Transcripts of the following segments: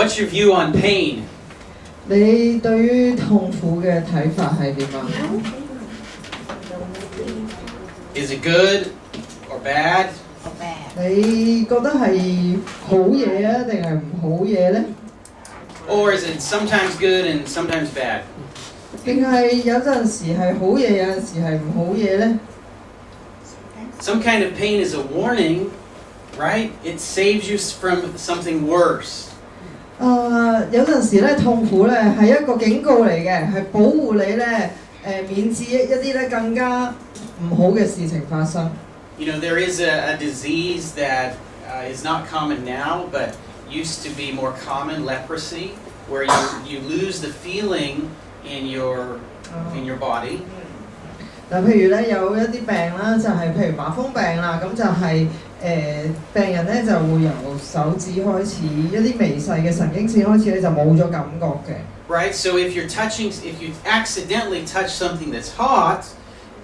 What's your view on pain? 你對於痛苦嘅睇法係點啊？ Is it good or bad? 你覺得係好嘢啊，定係唔好嘢呢？ Or is it sometimes good and sometimes bad? 定係有陣時係好嘢，有陣時係唔好嘢呢？ Some kind of pain is a warning, right? It saves you from something worse. 有陣時咧痛苦咧係一個警告嚟嘅，係保護你咧免致一啲咧更加唔好嘅事情發生。You know, there is a disease that is not common now, but used to be more common, leprosy, where you lose the feeling in your body. 嗱，譬如咧有一啲病啦，就係譬如麻風病啦，咁就係病人咧就會由手指開始，一啲微細嘅神經線開始咧就冇咗感覺嘅。Right? So if you accidentally touch something that's hot,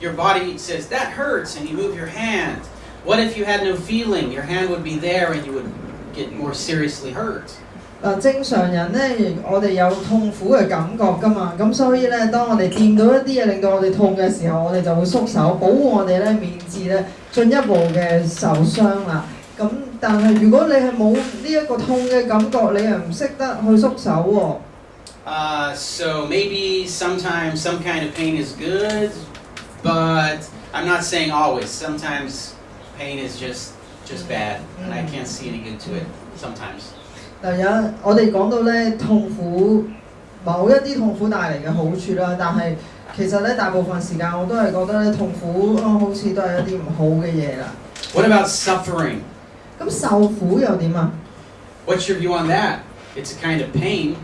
your body says that hurts and you move your hand. What if you had no feeling? Your hand would be there and you would get more seriously hurt. 嗱，正常人咧，我哋有痛苦嘅感覺㗎嘛，咁所以咧，當我哋掂到一啲嘢令到我哋痛嘅時候，我哋就會縮手，保護我哋咧免致咧進一步嘅受傷啦。咁但係如果你係冇呢一個痛嘅感覺，你又唔識得去縮手喎。So maybe sometimes some kind of pain is good, but I'm not saying always. Sometimes pain is just bad, and I can't see any good to it sometimes. 嗱，我哋講到咧痛苦，某一啲痛苦帶嚟嘅好處啦，但係其實咧大部分時間我都係覺得咧痛苦好似都係一啲唔好嘅嘢啦。What about suffering? 咁受苦又點啊？ What's your view on that? It's a kind of pain.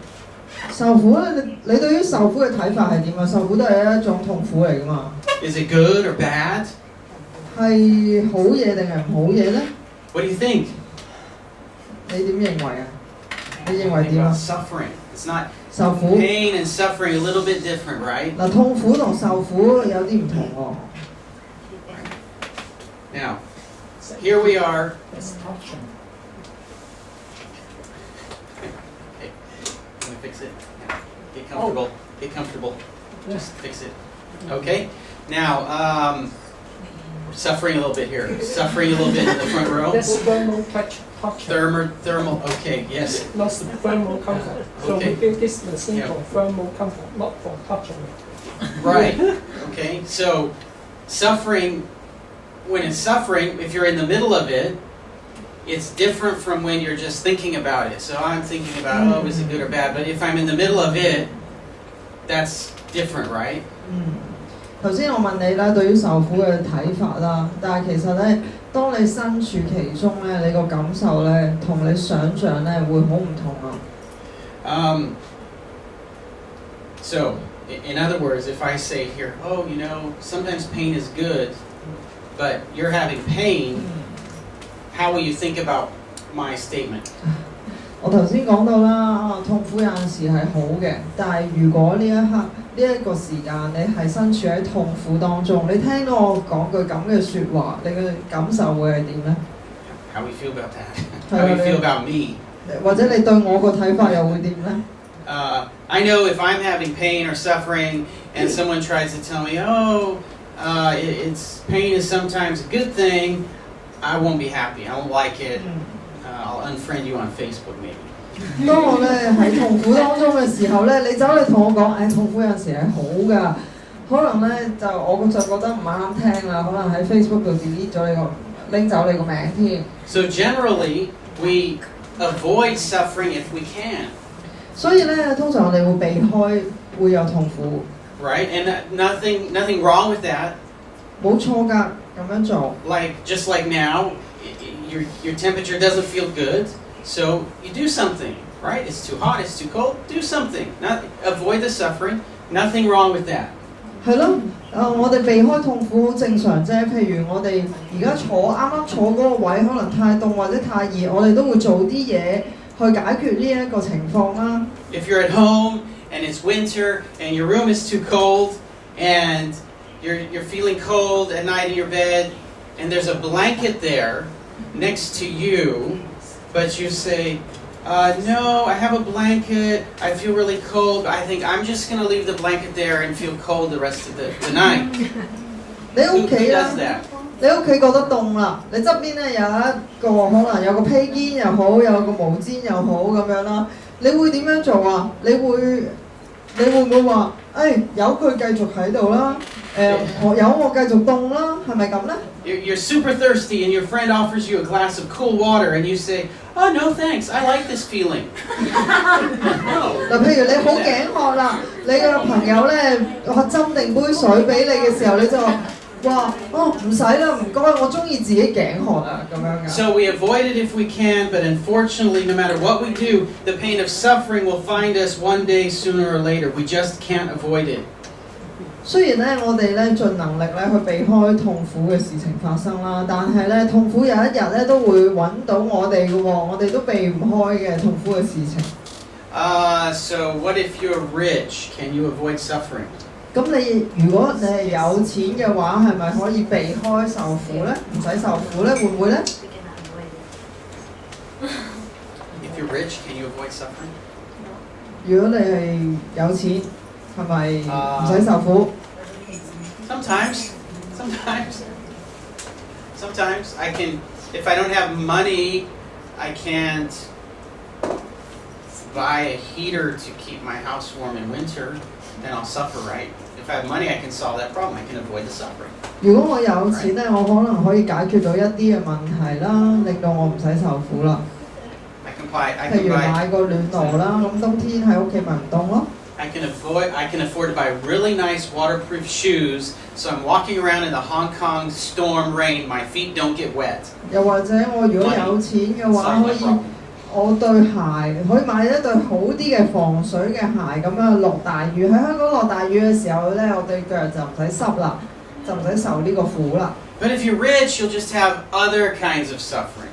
受苦咧，你對於受苦嘅睇法係點啊？受苦都係一種痛苦嚟㗎嘛。Is it good or bad? 係好嘢定係唔好嘢咧？ What do you think? 你點認為啊？你認為點啊？ Suffering. It's not 受苦 pain and suffering a little bit different, right? 嗱，痛苦同受苦有啲唔同喎。Now, here we are. Okay, let me fix it. Get comfortable. Get comfortable. Just fix it. Okay. Now, we're suffering a little bit here. Suffering a little bit in the front row. That's thermal touch. Thermal. Okay. Yes. Not thermal comfort. So we build this machine for thermal comfort, not for touching it. Right. Okay. So, suffering. When it's suffering, if you're in the middle of it, it's different from when you're just thinking about it. So I'm thinking about, oh, is it good or bad? But if I'm in the middle of it, that's different, right? 頭先我問你啦，對於受苦嘅睇法啦，但係其實咧，當你身處其中咧，你個感受咧，同你想像咧會好唔同啊。So, in other words, if I say here, oh, sometimes pain is good, but you're having pain, how will you think about my statement? 我頭先講到啦，痛苦有陣時係好嘅，但係如果呢一刻呢一個時間你係身處喺痛苦當中，你聽到我講句咁嘅説話，你嘅感受會係點呢？ How do you feel about that? How do you feel about me? 或者你對我個睇法又會點呢？ I know if I'm having pain or suffering and someone tries to tell me, oh, it's pain is sometimes a good thing, I won't be happy. I won't like it. I'll unfriend you on Facebook maybe. 當我咧喺痛苦當中嘅時候咧，你走嚟同我講，痛苦有陣時係好㗎，可能咧我就覺得唔啱聽啦，可能喺 Facebook 度 delete 咗拎走你個名添。So generally, we avoid suffering if we can. 所以咧，通常我哋會避開會有痛苦。Right, and nothing wrong with that. 冇錯㗎，咁樣做。Just like now, your temperature doesn't feel good, so you do something. Right? It's too hot, it's too cold. Do something. Avoid the suffering. Nothing wrong with that. 係咯，我哋避開痛苦好正常啫。譬如我哋而家啱啱坐嗰個位，可能太凍或者太熱，我哋都會做啲嘢去解決呢一個情況啦。If you're at home and it's winter and your room is too cold and you're feeling cold at night in your bed and there's a blanket there next to you, but you say, No, I have a blanket. I feel really cold. I think I'm just going to leave the blanket there and feel cold the rest of the night. 你喺 Who 屋企啦 does，that? 你屋企覺得凍啦，你側邊咧有一個可能有個披肩又好，有個毛氈又好咁樣啦，你會點樣做啊？你會唔會話，由佢繼續喺度啦？我繼續凍啦，係咪咁咧？ You're super thirsty and your friend offers you a glass of cool water and you say, "Oh, no thanks. I like this feeling." 嗱，譬如你好頸渴啦，你個朋友咧斟定杯水俾你嘅時候，你就話唔使啦，唔該，我中意自己頸渴啊咁樣㗎。So we avoid it if we can, but unfortunately, no matter what we do, the pain of suffering will find us one day sooner or later. We just can't avoid it. 雖然咧，我哋咧盡能力咧去避開痛苦嘅事情發生啦，但係咧痛苦有一日咧都會揾到我哋嘅喎，我哋都避唔開嘅痛苦嘅事情。So what if you're rich? Can you avoid suffering? 咁如果你係有錢嘅話，係咪可以避開受苦咧？唔使受苦咧，會唔會咧？ If you're rich, can you avoid suffering? 如果你係有錢，係咪唔使受苦？ Sometimes I can. If I don't have money, I can't buy a heater to keep my house warm in winter. Then I'll suffer, right? If I have money, I can solve that problem. I can avoid the suffering. 如果我有錢咧，我可能可以解決到一啲嘅問題啦，令到我唔使受苦啦。譬如買個暖爐啦，咁冬天喺屋企咪唔凍咯。I can afford to buy really nice waterproof shoes, so I'm walking around in the Hong Kong storm rain. My feet don't get wet. 又或者我如果有錢嘅話，可以我對鞋可以買一對好啲嘅防水嘅鞋，咁樣落大雨喺香港落大雨嘅時候咧，我對腳就唔使濕啦，就唔使受呢個苦啦。But if you're rich, you'll just have other kinds of suffering.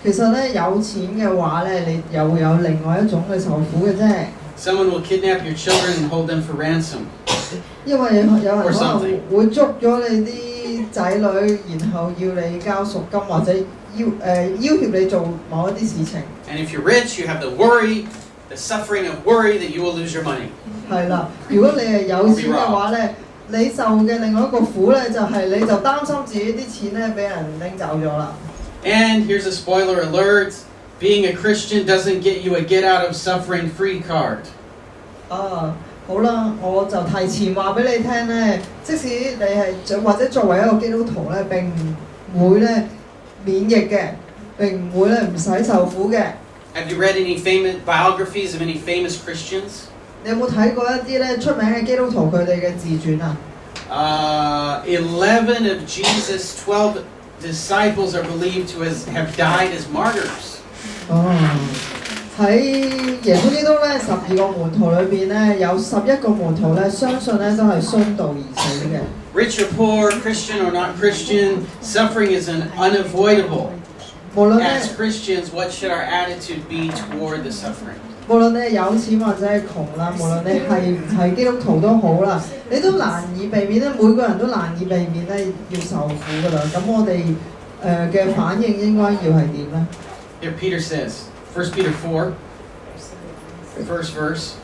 其實咧有錢嘅話咧，你又會有另外一種嘅受苦嘅啫。Someone will kidnap your children and hold them for ransom. 因為有人可能會捉咗你啲仔女，然後要你交贖金或者要挾你做某一啲事情。And if you're rich, you have the worry, the suffering of worry that you will lose your money. 係啦，如果你係有錢嘅話咧，你受嘅另外一個苦咧，就係你就擔心自己啲錢咧俾人拎走咗啦。And here's a spoiler alert. Being a Christian doesn't get you a get out of suffering free card. 好啦，我就提前話俾你聽咧，即使你係或者作為一個基督徒咧，並唔會咧免疫嘅，並唔會咧唔使受苦嘅。Have you read any famous biographies of any famous Christians? 你有冇睇過一啲咧出名嘅基督徒佢哋嘅自傳啊？11 of Jesus' 12 disciples are believed to have died as martyrs. 喺耶穌基督咧12個門徒裏邊咧，有11個門徒咧，相信咧都係殉道而死嘅。Rich or poor, Christian or not Christian, suffering is unavoidable. As Christians, what should our attitude be toward the suffering? 無論你係有錢或者係窮啦，無論你係唔係基督徒都好啦，你都難以避免咧，每個人都難以避免咧要受苦噶啦。咁我哋嘅反應應該要係點咧？ Here Peter says, 1 Peter 4, first verse.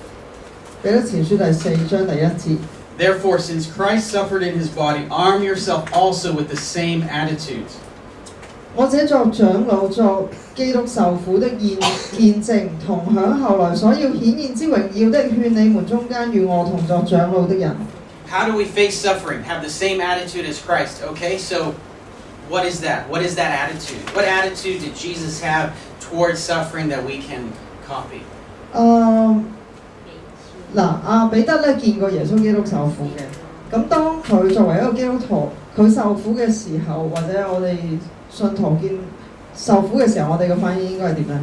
彼得前書第4章第1節。Therefore, since Christ suffered in his body, arm yourself also with the same attitude. 我這作長老作基督受苦的見證，同享後來所要顯現之榮耀的，勸你們中間與我同作長老的人。How do we face suffering? Have the same attitude as Christ. Okay, so what is that? What is that attitude? What attitude did Jesus have towards suffering that we can copy? 彼得咧見過耶穌基督受苦嘅，咁當佢作為一個基督徒，佢受苦嘅時候，或者我哋信徒見受苦嘅時候，我哋嘅反應應該係點咧？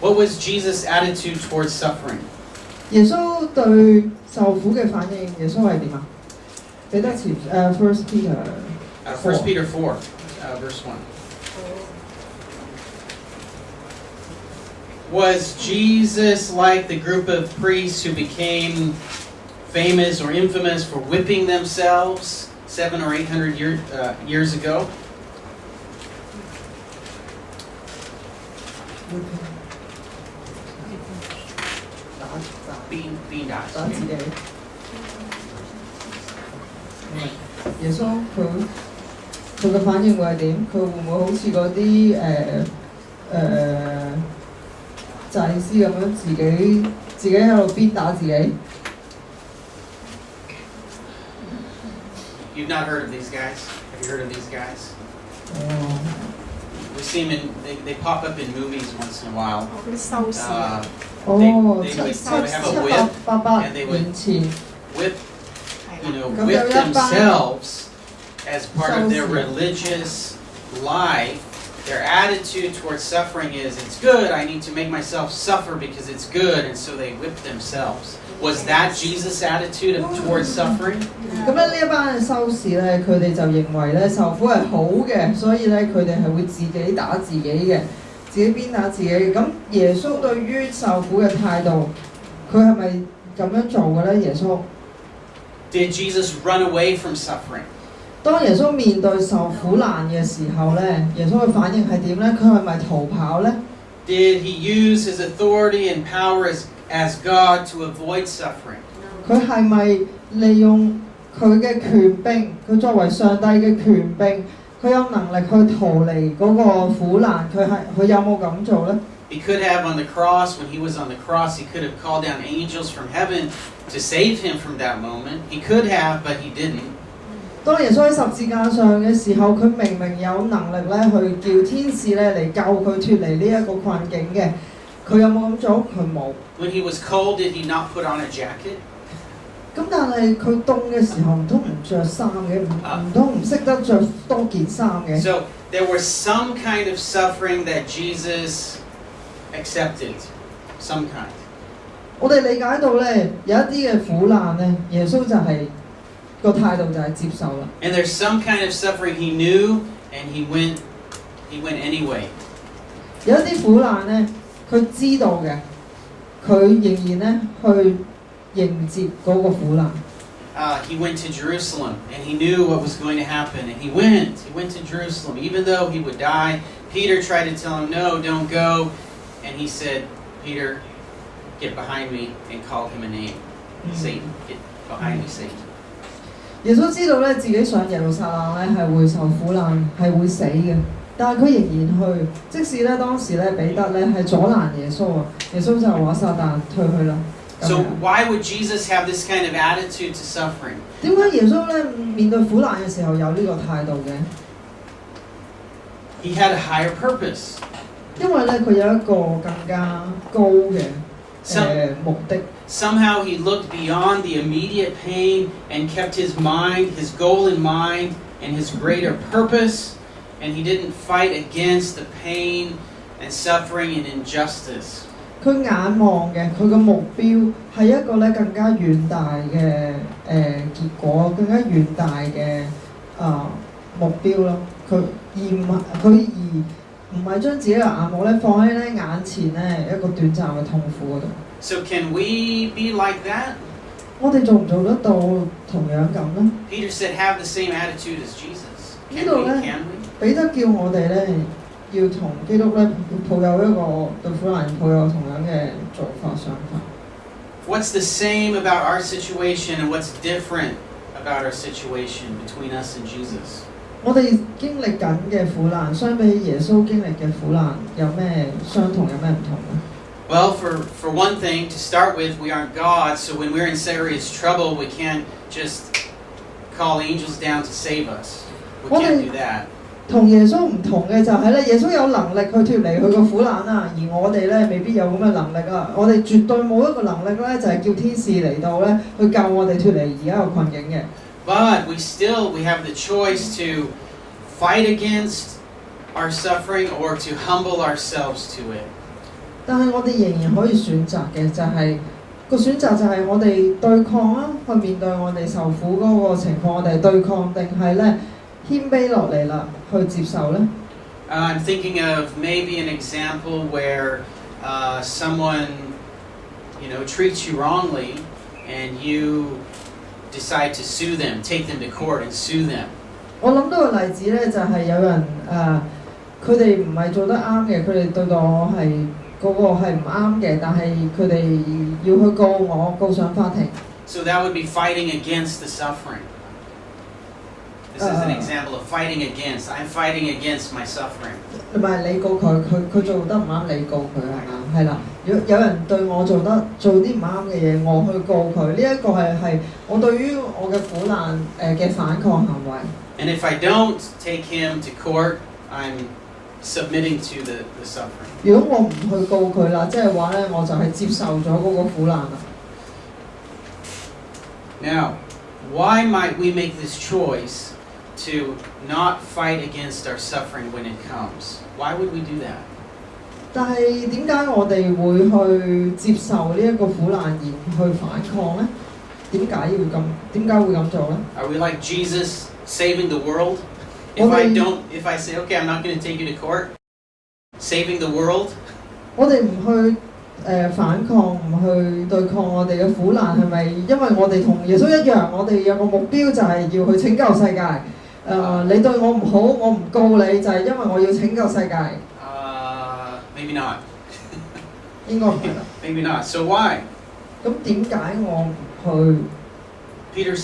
What was Jesus' attitude towards suffering? 耶穌對受苦嘅反應，耶穌係點啊？彼得前First Peter 1 Peter 4, verse 1. Was Jesus like the group of priests who became famous or infamous for whipping themselves 700 or 800 years ago. 打自己。耶穌佢嘅反應會係點？佢會唔會好似嗰啲祭司咁樣自己喺度鞭打自己？ You've not heard of these guys? Have you heard of these guys? 哦， We see them they pop up in movies once in a while. 嗰啲收視 哦， They would 七 have a whip 800 and they would 年前。 whip, 係 you 啦， know, 咁 whip 有一班 themselves as part of their 收視。 religious life. Their attitude towards suffering is, it's good, I need to make myself suffer because it's good, and so they whip themselves. Was that Jesus' attitude towards suffering? 咁咧呢一班嘅修士咧，佢哋就認為咧受苦係好嘅，所以咧佢哋係會自己打自己嘅，自己鞭打自己嘅。咁耶穌對於受苦嘅態度，佢係咪咁樣做嘅咧？耶穌 Did Jesus run away from suffering? 當耶穌面對受苦難嘅時候咧，耶穌嘅反應係點咧？佢係咪逃跑咧？ Did he use his authority and power as God to avoid suffering? 佢係咪利用佢嘅權柄？佢作為上帝嘅權柄，佢有能力去逃離嗰個苦難，佢有冇咁做咧？ He could have on the cross, when he was on the cross, he could have called down angels from heaven to save him from that moment. He could have, but he didn't. 當耶穌喺十字架上嘅時候，佢明明有能力咧去叫天使咧嚟救佢脱離呢一個困境嘅，佢有冇咁做？佢冇。 When he was cold, did he not put on a jacket? 咁但係佢凍嘅時候唔通唔着衫嘅，唔通唔識得着多件衫嘅？ So there was some kind of suffering that Jesus accepted. Some kind. 我哋理解到咧，有一啲嘅苦難咧，耶穌就係、個態度就係接受啦。 And there's some kind of suffering he knew, and he went anyway. 有一啲苦難咧，佢知道嘅，佢仍然咧去迎接嗰個苦難。He went to Jerusalem, and he knew what was going to happen, and he went to Jerusalem, even though he would die. Peter tried to tell him, no, don't go, and he said, Peter, get behind me, and called him a name. Satan, get behind me, Satan. 耶穌知道咧自己上耶路撒冷咧係會受苦難，係會死嘅，但係佢仍然去，即使咧當時咧彼得咧係阻攔耶穌啊，耶穌就話撒旦退去啦。So why would Jesus have this kind of attitude to suffering? 點解耶穌咧面對苦難嘅時候有呢個態度嘅？ He had a higher purpose. 因為咧佢有一個更加高嘅目的。 Somehow he looked beyond the immediate pain and kept his mind, his goal in mind, and his greater purpose, and he didn't fight against the pain and suffering and injustice. 佢眼望嘅，佢嘅目標係一個咧更加遠大嘅結果，更加遠大嘅目標咯。佢唔係將自己嘅眼目咧放喺咧眼前咧一個短暫嘅痛苦嗰度。 So can we be like that? 我哋做唔做得到同樣咁呢？ Peter said, have the same attitude as Jesus. Can 呢度 we? 咧， Can we? 彼得叫我哋咧要同基督咧抱有一個對苦難抱有同樣嘅做法想法。 What's the same about our situation and what's different about our situation between us and Jesus? 我哋經歷緊嘅苦難，相比耶穌經歷嘅苦難，有咩相同，有咩唔同呢？ Well, for one thing, to start with, we aren't God, so when we're in serious trouble, we can't just call angels down to save us. We can't do that. 同耶穌唔同嘅就係咧，耶穌有能力去脫離佢個苦難啊，而我哋咧未必有咁嘅能力啊。我哋絕對冇一個能力咧，就係叫天使嚟到咧去救我哋脫離而家個困境嘅。 But we have the choice to fight against our suffering or to humble ourselves to it. 但係我哋仍然可以選擇嘅就係、個選擇就係我哋對抗啊，去面對我哋受苦嗰個情況，我哋對抗定係咧謙卑落嚟啦，去接受咧。I'm thinking of maybe an example where someone, treats you wrongly, and you decide to sue them, take them to court and sue them. 我諗到個例子咧，就係有人佢哋唔係做得啱嘅，佢哋對待我係嗰個係唔啱嘅，但係佢哋要去告我，告上法庭。So that would be fighting against the suffering. This is an example of fighting against. I'm fighting against my suffering. 唔係你告佢，佢做得唔啱，你告佢係嘛？係啦。如果有人對我做啲唔啱嘅嘢，我去告佢，呢一個係我對於我嘅苦難嘅反抗行為。And if I don't take him to court, I'm submitting to the suffering. 如果我唔去告佢啦，即係話咧，我就係接受咗嗰個苦難啦。Now, why might we make this choice to not fight against our suffering when it comes? Why would we do that? 但係點解我哋會去接受呢一個苦難而去反抗咧？點解會咁做咧 Are we like Jesus saving the world? If I say, okay, I'm not going to take you to court, saving the world? 我哋唔去反抗，唔去對抗我哋嘅苦難，係咪因為我哋同耶穌一樣，我哋有個目標就係要去拯救世界？你對我唔好，我唔告你，就係因為我要拯救世界。Maybe not. 應該唔係啦。Maybe not. So why? 咁點解我唔去？Peter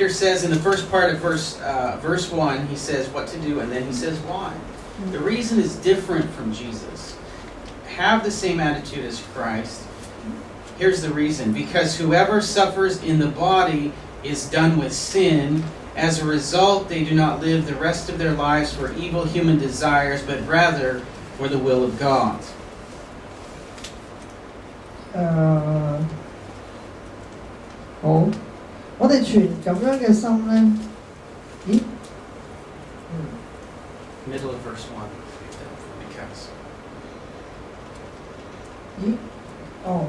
says in the first part of verse 1, he says what to do, and then he says why. The reason is different from Jesus. Have the same attitude as Christ. Here's the reason. Because whoever suffers in the body is done with sin. As a result, they do not live the rest of their lives for evil human desires, but rather for the will of God. 好，我哋存咁樣嘅心咧，咦？Middle of verse 1. Because. 咦？哦，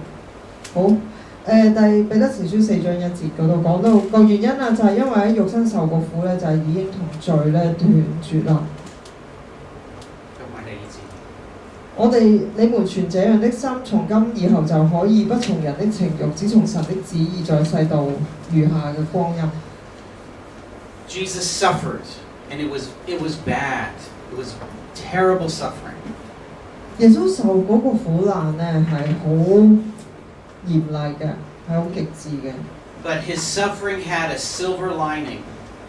好。第彼得前書4章1節嗰度講到個原因啊，就係因為喺肉身受過苦咧，就係已經同罪咧斷絕啦。你們存這樣的心，從今以後就可以不從人的情慾，只從神的旨意，在世道餘下嘅光陰。Jesus suffered, and it was bad. It was terrible suffering. 耶穌受嗰個苦難咧係好嚴厲嘅，係好極致嘅。But his suffering had a silver lining.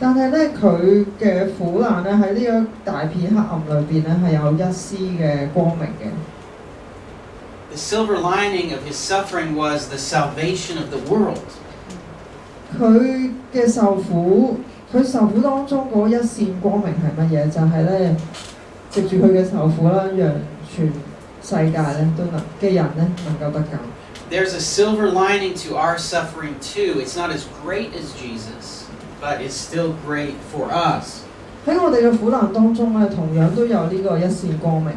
但係咧，佢嘅苦難咧喺呢個大片黑暗裏邊咧係有一絲嘅光明嘅。The silver lining of his suffering was the salvation of the world. 佢受苦當中嗰一線光明係乜嘢？就係咧，藉住佢嘅受苦啦，讓全世界咧都嘅人咧能夠得救。There's a silver lining to our suffering too. It's not as great as Jesus, but it's still great for us. 喺我哋嘅苦難當中咧，同樣都有呢個一線光明。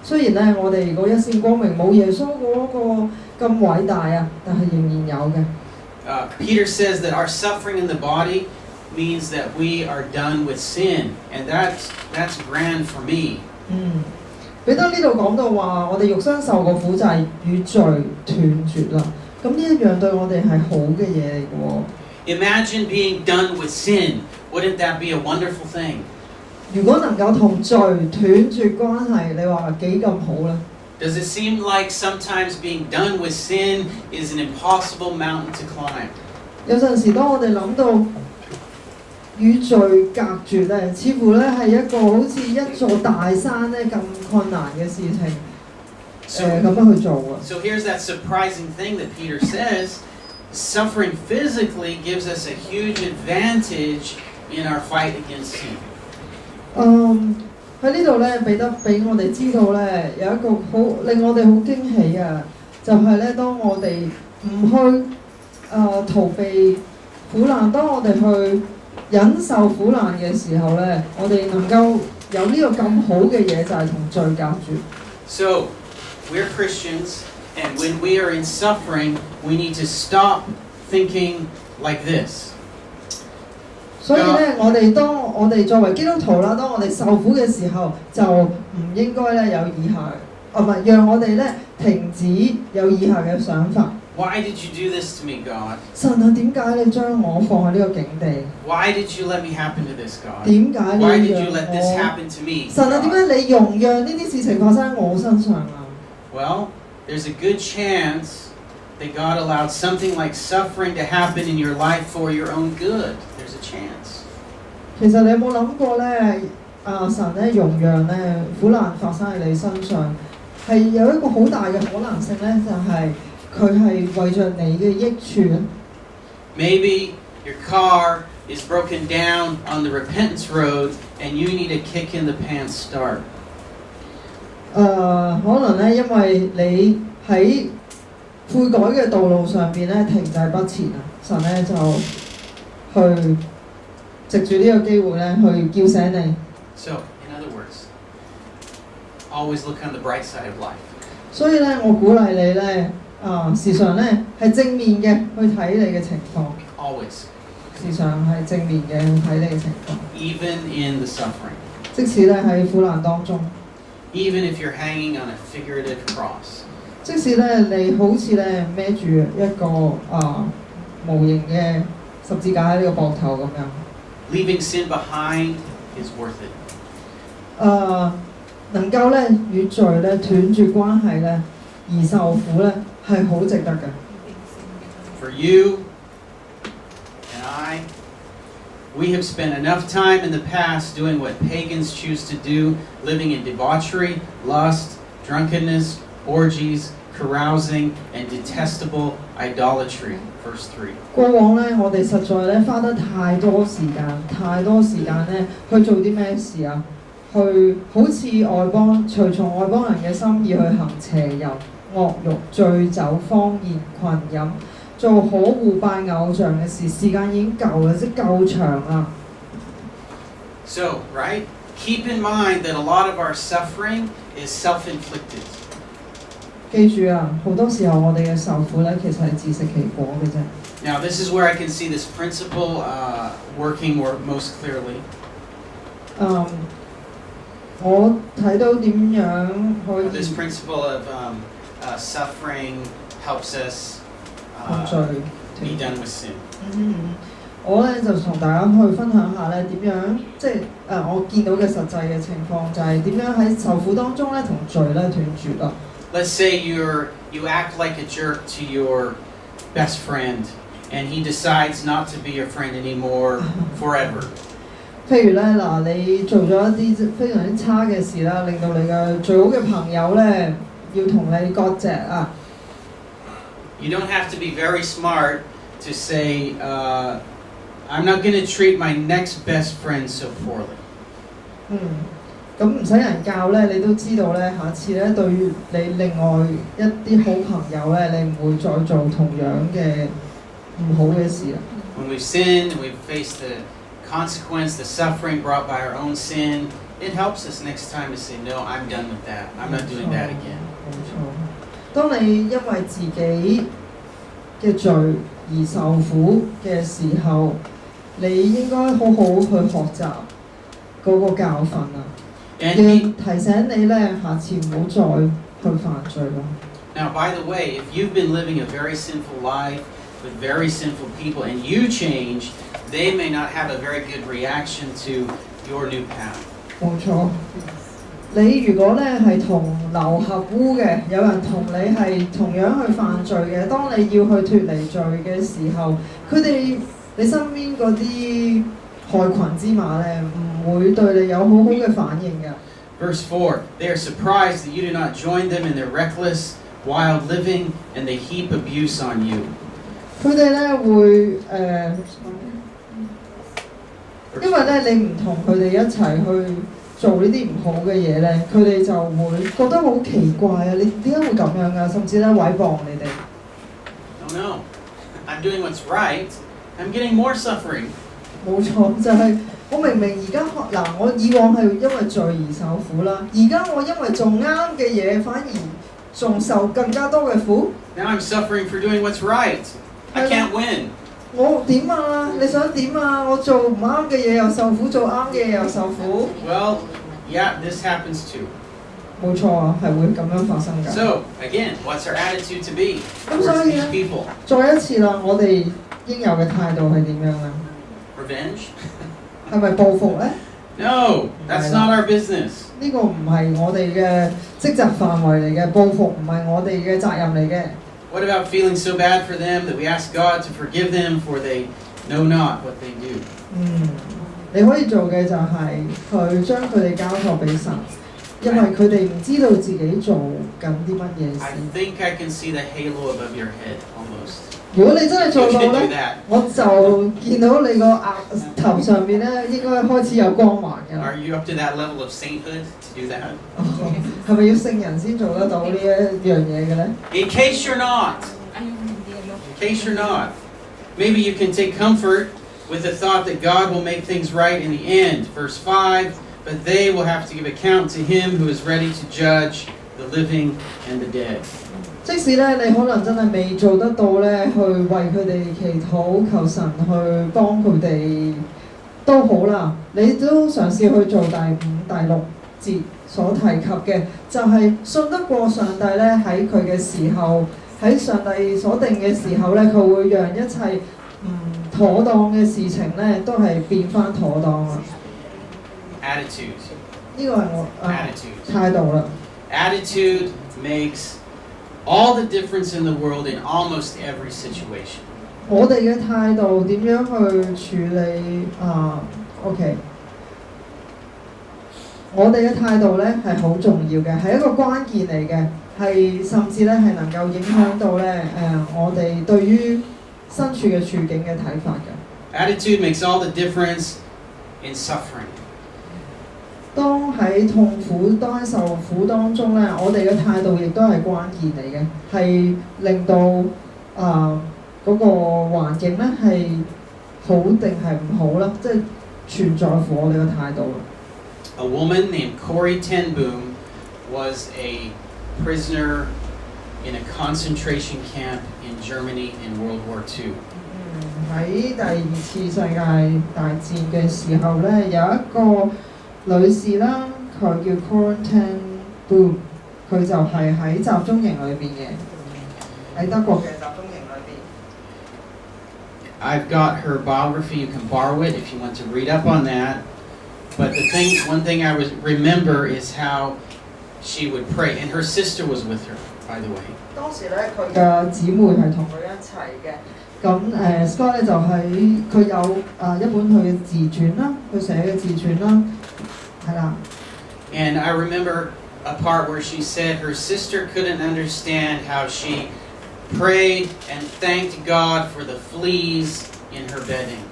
雖然咧，我哋嗰一線光明冇耶穌嗰個咁偉大啊，但係仍然有嘅。Peter says that our suffering in the body means that we are done with sin, and that's grand for me. 彼得呢度講到話，我哋肉身受過苦就係與罪斷絕啦。咁呢一樣對我哋係好嘅嘢嚟嘅喎。Imagine being done with sin. Wouldn't that be a wonderful thing? 如果能夠同罪斷絕關係，你話幾咁好咧 Does it seem like sometimes being done with sin is an impossible mountain to climb? 有陣時，當我哋諗到與罪隔絕咧，似乎咧係一個好似一座大山咧咁困難嘅事情，咁樣去做啊。So here's that surprising thing that Peter says: suffering physically gives us a huge advantage in our fight against sin. 喺呢度咧，彼得俾我哋知道咧，有一個好令我哋好驚喜啊，就係咧，當我哋唔去逃避苦難，當我哋去忍受苦難嘅時候咧，我哋能夠有呢個咁好嘅嘢，就係同罪隔絕。So we're Christians, and when we are in suffering, we need to stop thinking like this. 所以咧，當我哋作為基督徒啦，當我哋受苦嘅時候，就唔應該咧有以下，讓我哋咧停止有以下嘅想法。Why did you do this to me, God? 神啊，點解你將我放喺呢個境地？ Why did you let me happen to this, God? 點解你 Why 要 did you 讓 let this 我？ happen to me? 神啊，點 God? 解你容讓呢啲事情發生喺我身上啊？ Well, there's a good chance that God allowed something like suffering to happen in your life for your own good. There's a chance. 其實你有冇諗過咧？神咧容讓咧苦難發生喺你身上，係有一個好大嘅可能性咧，就係佢係為着你嘅益處。 Maybe your car is broken down on the repentance road and you need a kick in the pants start. 可能咧，因為你喺悔改嘅道路上邊咧停滯不前啊，神咧就去藉住呢個機會咧去叫醒你。 So, in other words, always look on the bright side of life. 所以咧，我鼓勵你咧，時常咧係正面嘅去睇你嘅情況， Always. 時常係正面嘅去睇你嘅情況， Even in the suffering. 即使咧喺苦難當中， Even if you're hanging on a figurative cross. 即使咧你好似咧孭住一個無形嘅十字架喺呢個膊頭咁樣， Leaving sin behind is worth it. 能夠咧與罪咧斷絕關係咧，而受苦咧係好值得嘅。 For you and I, we have spent enough time in the past doing what pagans choose to do, living in debauchery, lust, drunkenness, orgies, carousing, and detestable idolatry. Verse 3. 過往咧，我哋實在咧花得太多時間咧去做啲咩事啊？去好似外邦，隨從外邦人嘅心意去行邪淫、惡慾、醉酒、荒宴、群飲，做可惡拜偶像嘅事，時間已經夠啦，即係夠長啦。 So, right? Keep in mind that a lot of our suffering is self-inflicted. 記住啊，好多時候我哋嘅受苦咧，其實係自食其果嘅啫。 Now, this is where I can see this principle working most clearly. 我睇到點樣可以 This principle of suffering helps us 同罪 be done with sin. 我咧就同大家去分享下咧點樣，即係我見到嘅實際嘅情況就係點樣喺受苦當中咧同罪咧斷絕咯。 Let's say you act like a jerk to your best friend, and he decides not to be your friend anymore forever. 譬如咧嗱，你做咗一啲非常之差嘅事啦，令到你嘅最好嘅朋友咧要同你割席啊。 You don't have to be very smart to say, I'm not going to treat my next best friend so poorly. 咁唔使人教咧，你都知道咧，下次咧對你另外一啲好朋友咧，你唔會再做同樣嘅唔好嘅事啦。 When we've sinned and we've faced the consequence, the suffering brought by our own sin, it helps us next time to say, no, I'm done with that. I'm not doing that again. 冇錯。當你因為自己嘅罪而受苦嘅時候，你應該好好去學習嗰個教訓啊，要 And 提醒你咧，下次唔好再去犯罪咯。 now, by the way, if you've been living a very sinful life with very sinful people and you change, they may not have a very good reaction to your new path. 冇錯。你如果咧係同流合污嘅，有人同你係同樣去犯罪嘅，當你要去脫離罪嘅時候，佢哋你身邊嗰啲害群之馬咧，唔會對你有好好嘅反應嘅。 Verse 4, they are surprised that you do not join them in their reckless, wild living, and they heap abuse on you. 佢哋咧會因為咧你唔同佢哋一齊去做呢啲唔好嘅嘢咧，佢哋就會覺得好奇怪啊！你點解會咁樣啊？甚至咧毀謗你哋。 Oh no, I'm doing what's right. I'm getting more suffering. 冇錯，就係、我明明而家嗱，我以往係因為罪而受苦啦，而家我因為做啱嘅嘢，反而仲受更加多嘅苦。 Now I'm suffering for doing what's right. I can't win. 我點啊？你想點啊？我做唔啱嘅嘢又受苦，做啱嘅嘢又受苦。 Well, yeah, this happens too. 冇錯啊，係會咁樣發生㗎。So, again, what's our attitude to be 咁 towards 所以 these 咧， people? 再一次啦，我哋應有嘅態度係點樣咧？ Revenge? 係咪報復咧？ No, that's not our business. 呢個唔係我哋嘅職責範圍嚟嘅，報復唔係我哋嘅責任嚟嘅。What about feeling so bad for them that we ask God to forgive them for they know not what they do? 你可以做嘅就係去將佢哋交託俾神，因為佢哋唔知道自己做緊啲乜嘢 I 事。 think I can see the halo above your head almost. 如果你真係做 You 到 can do 咧， that. 我就見到你個額頭上面咧應該開始有光環㗎啦。 Are you up to that level of sainthood to do that? 係咪要聖人先做得到呢一樣嘢嘅咧？ In case you're not, maybe you can take comfort with the thought that God will make things right in the end. Verse 5, but they will have to give account to him who is ready to judge the living and the dead. 即使咧你可能真係未做得到咧，去為佢哋祈禱，求神去幫佢哋都好啦，你都嘗試去做第5、第6節所提及嘅，就係信得過上帝咧喺佢嘅時候，喺上帝所定嘅時候咧，佢會讓一切唔妥當嘅事情咧都係變翻妥當啦。Attitude. 呢個係我Attitude. 態度啦。Attitude makes all the difference in the world in almost every situation. 我哋嘅態度點樣去處理？OK， 我哋嘅態度咧係好重要嘅，係一個關鍵嚟嘅，係甚至咧係能夠影響到咧我哋對於身處嘅處境嘅睇法嘅。Attitude makes all the difference in suffering. 當喺痛苦、當喺受苦當中咧，我哋嘅態度亦都係關鍵嚟嘅，係令到嗰個環境咧係好定係唔好啦，即係全在乎我哋嘅態度。A woman named Corrie ten Boom was a prisoner in a concentration camp in Germany in World War II. 喺第2次世界大戰嘅時候咧，有一個女士啦，佢叫 Corrie ten Boom， 佢就係喺集中營裏邊嘅，喺德國嘅集中營裏邊。I've got her biography. You can borrow it if you want to read up on that. But one thing I remember is how she would pray, and her sister was with her, by the way. 當時咧，佢嘅姊妹係同佢一齊嘅。咁Scott 咧就喺佢有一本佢嘅自傳啦，佢寫嘅自傳啦，係啦。And I remember a part where she said her sister couldn't understand how she prayed and thanked God for the fleas in her bedding.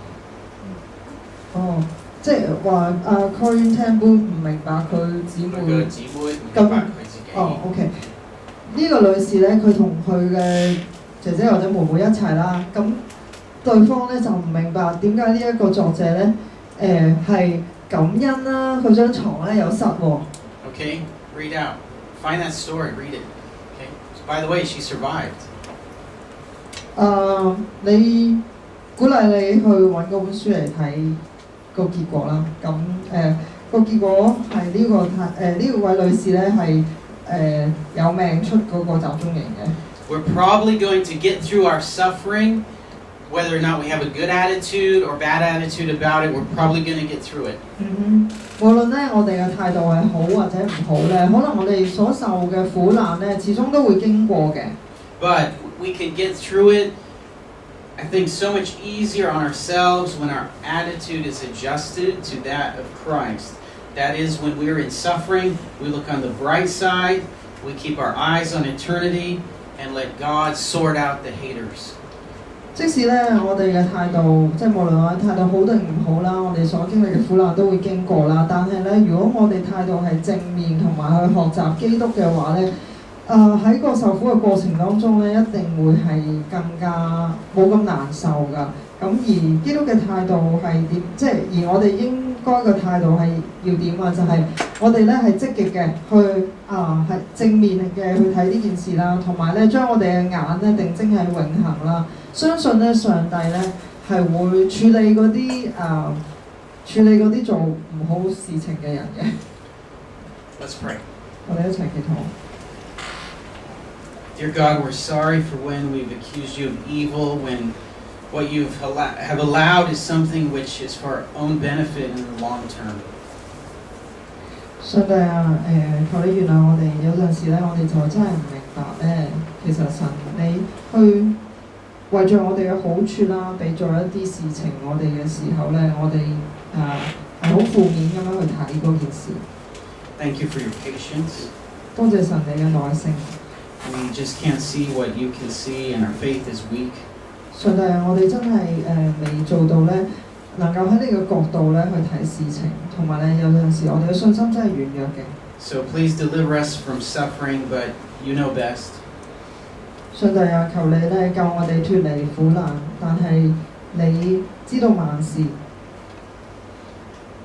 即係話Corrie ten Boom 唔明白佢姊妹。OK。呢個女士咧，佢同佢嘅姐姐或者妹妹一齊啦，咁對方咧就唔明白點解呢一個作者咧係感恩啦，佢張床咧有虱喎。Okay, read out. Find that story, read it. Okay. So, by the way, she survived. 你鼓勵你去揾嗰本書嚟睇個結果啦。咁個結果係呢位女士咧係有命出嗰個集中營嘅。We're probably going to get through our suffering, whether or not we have a good attitude or bad attitude about it. We're probably going to get through it. 無論咧我哋嘅態度係好或者唔好咧，可能我哋所受嘅苦難咧，始終都會經過嘅。But we can get through it, I think, so much easier on ourselves when our attitude is adjusted to that of Christ. That is, when we're in suffering, we look on the bright side, we keep our eyes on eternity, and let God sort out the haters. 即使咧我哋嘅態度，即係無論我哋態度好定唔好啦，我哋所經歷嘅苦難都會經過啦。但係咧，如果我哋態度係正面同埋去學習基督嘅話咧，喺個受苦嘅過程當中咧，一定會係更加冇咁難受㗎。咁而基督嘅態度係點？即係而我哋應該嘅態度係要點啊？就係我哋咧係積極嘅去係正面嘅去睇呢件事啦，同埋咧將我哋嘅眼咧定睛喺永恆啦。相信咧上帝咧係會處理嗰啲做唔好事情嘅人嘅。Let's pray. 我哋一齊祈禱。Dear God, we're sorry for when we've accused you of evil, when what you have allowed is something which is for our own benefit in the long term. 上帝啊，求你原諒我哋，有陣時咧，我哋就真係唔明白咧，其實神你去為咗我哋嘅好處啦，俾咗一啲事情我哋嘅時候咧，我哋係好負面咁樣去睇嗰件事。Thank you for your patience. 多謝神你嘅耐性。We just can't see what you can see, and our faith is weak. 上帝啊，我哋真係未做到咧，能夠喺呢個角度咧去睇事情，同埋咧有陣時我哋嘅信心真係軟弱嘅。So please deliver us from suffering, but you know best. 上帝啊，求你咧救我哋脫離苦難，但係你知道萬事。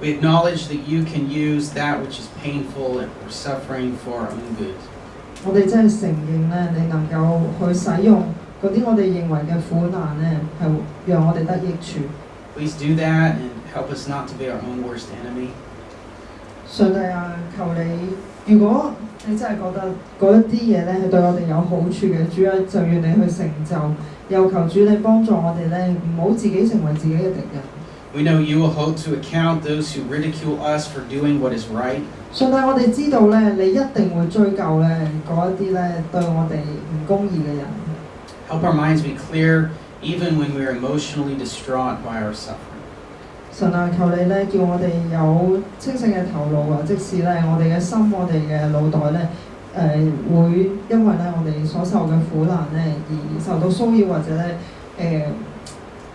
We acknowledge that you can use that which is painful or suffering for our own good. 我哋真係承認咧，你能夠去使用嗰啲我哋認為嘅苦難咧，係讓我哋得益處。Please do that and help us not to be our own worst enemy. 上帝啊，求你，如果你真係覺得嗰一啲嘢咧係對我哋有好處嘅，主啊，就願你去成就，又求主你幫助我哋咧，唔好自己成為自己嘅敵人。We know you will hold to account those who ridicule us for doing what is right. 上帝，我哋知道咧，你一定會追究咧嗰一啲咧對我哋唔公義嘅人。Help our minds be clear even when we are emotionally distraught by our suffering. 神啊，求你咧，叫我哋有清醒嘅頭腦啊！即使咧我哋嘅心、我哋嘅腦袋咧，會因為咧我哋所受嘅苦難咧而受到騷擾，或者咧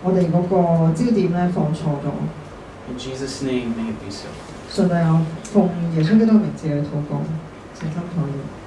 我哋嗰個焦點咧放錯咗。In Jesus' name, may it be so. 上帝啊，奉耶穌基督嘅名字去禱告，誠心禱告。